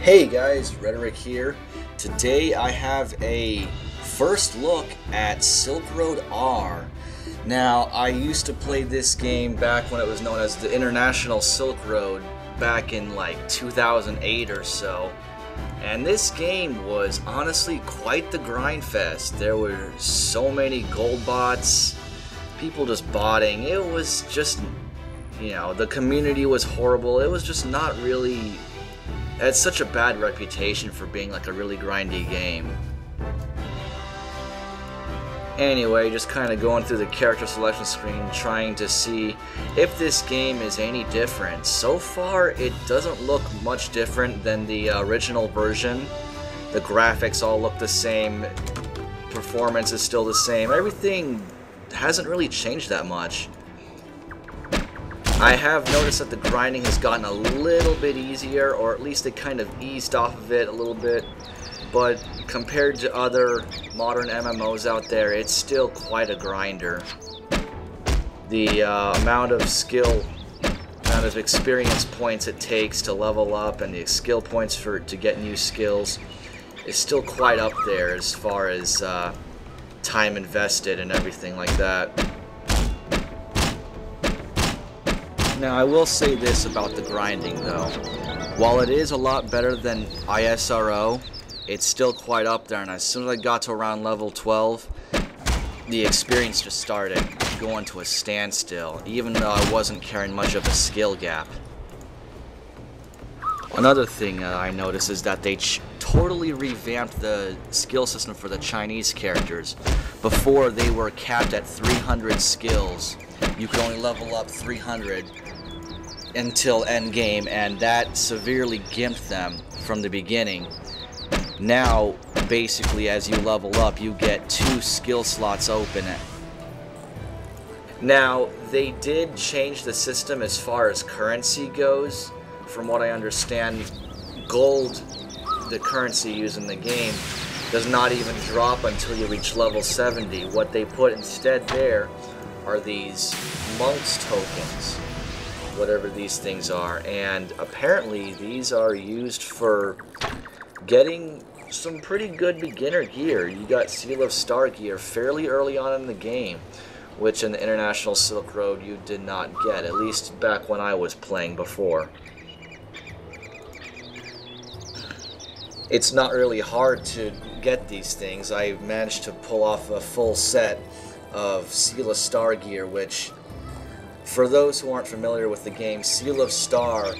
Hey guys, Rhetoric here. Today I have a first look at Silkroad-R. Now, I used to play this game back when it was known as the International Silk Road back in like 2008 or so. And this game was honestly quite the grind fest. There were so many gold bots, people just botting. It was just, the community was horrible. It was just not really... It had such a bad reputation for being like a really grindy game. Anyway, just kind of going through the character selection screen, trying to see if this game is any different. So far, it doesn't look much different than the original version. The graphics all look the same, performance is still the same, everything hasn't really changed that much. I have noticed that the grinding has gotten a little bit easier, or at least it kind of eased off of it a little bit, but compared to other modern MMOs out there, it's still quite a grinder. The amount of skill, amount of experience points it takes to level up, and the skill points to get new skills is still quite up there as far as time invested and everything like that. Now, I will say this about the grinding, though. While it is a lot better than ISRO, it's still quite up there, and as soon as I got to around level 12, the experience just started going to a standstill, even though I wasn't carrying much of a skill gap. Another thing I noticed is that they totally revamped the skill system for the Chinese characters. Before, they were capped at 300 skills. You could only level up 300 until endgame, and that severely gimped them from the beginning. Now, basically, as you level up, you get 2 skill slots open. Now, they did change the system as far as currency goes. From what I understand, gold, the currency used in the game, does not even drop until you reach level 70. What they put instead there are these monks tokens, whatever these things are, and apparently these are used for getting some pretty good beginner gear. You got Seal of Star gear fairly early on in the game, which in the International Silk Road you did not get, at least back when I was playing before. It's not really hard to get these things. I managed to pull off a full set of Seal of Star gear, which, for those who aren't familiar with the game, Seal of Star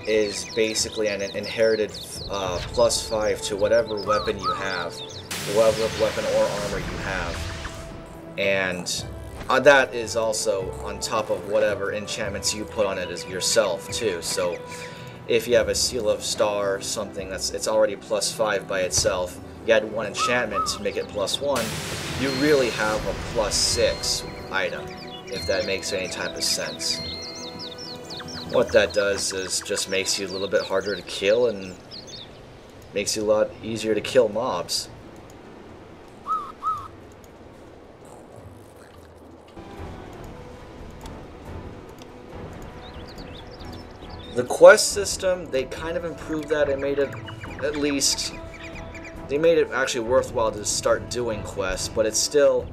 is basically an inherited +5 to whatever weapon you have, whatever weapon or armor you have. And that is also on top of whatever enchantments you put on it as yourself too. So if you have a Seal of Star, something it's already +5 by itself, you add 1 enchantment to make it +1, you really have a +6 item, if that makes any type of sense. What that does is just makes you a little bit harder to kill and makes you a lot easier to kill mobs. The quest system, they kind of improved that and made it at least... They made it actually worthwhile to start doing quests, but it's still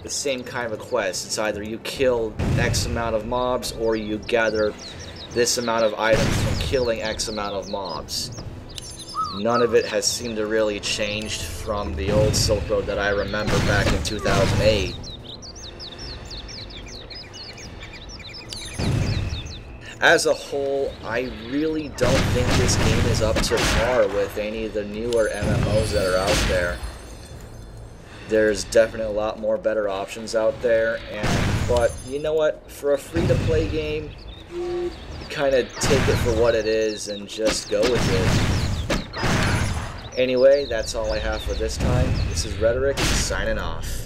the same kind of a quest. It's either you kill X amount of mobs or you gather this amount of items from killing X amount of mobs. None of it has seemed to really changed from the old Silk Road that I remember back in 2008. As a whole, I really don't think this game is up to par with any of the newer MMOs that are out there. There's definitely a lot more better options out there, but you know what? For a free-to-play game, you kind of take it for what it is and just go with it. Anyway, that's all I have for this time. This is Rhetoric, signing off.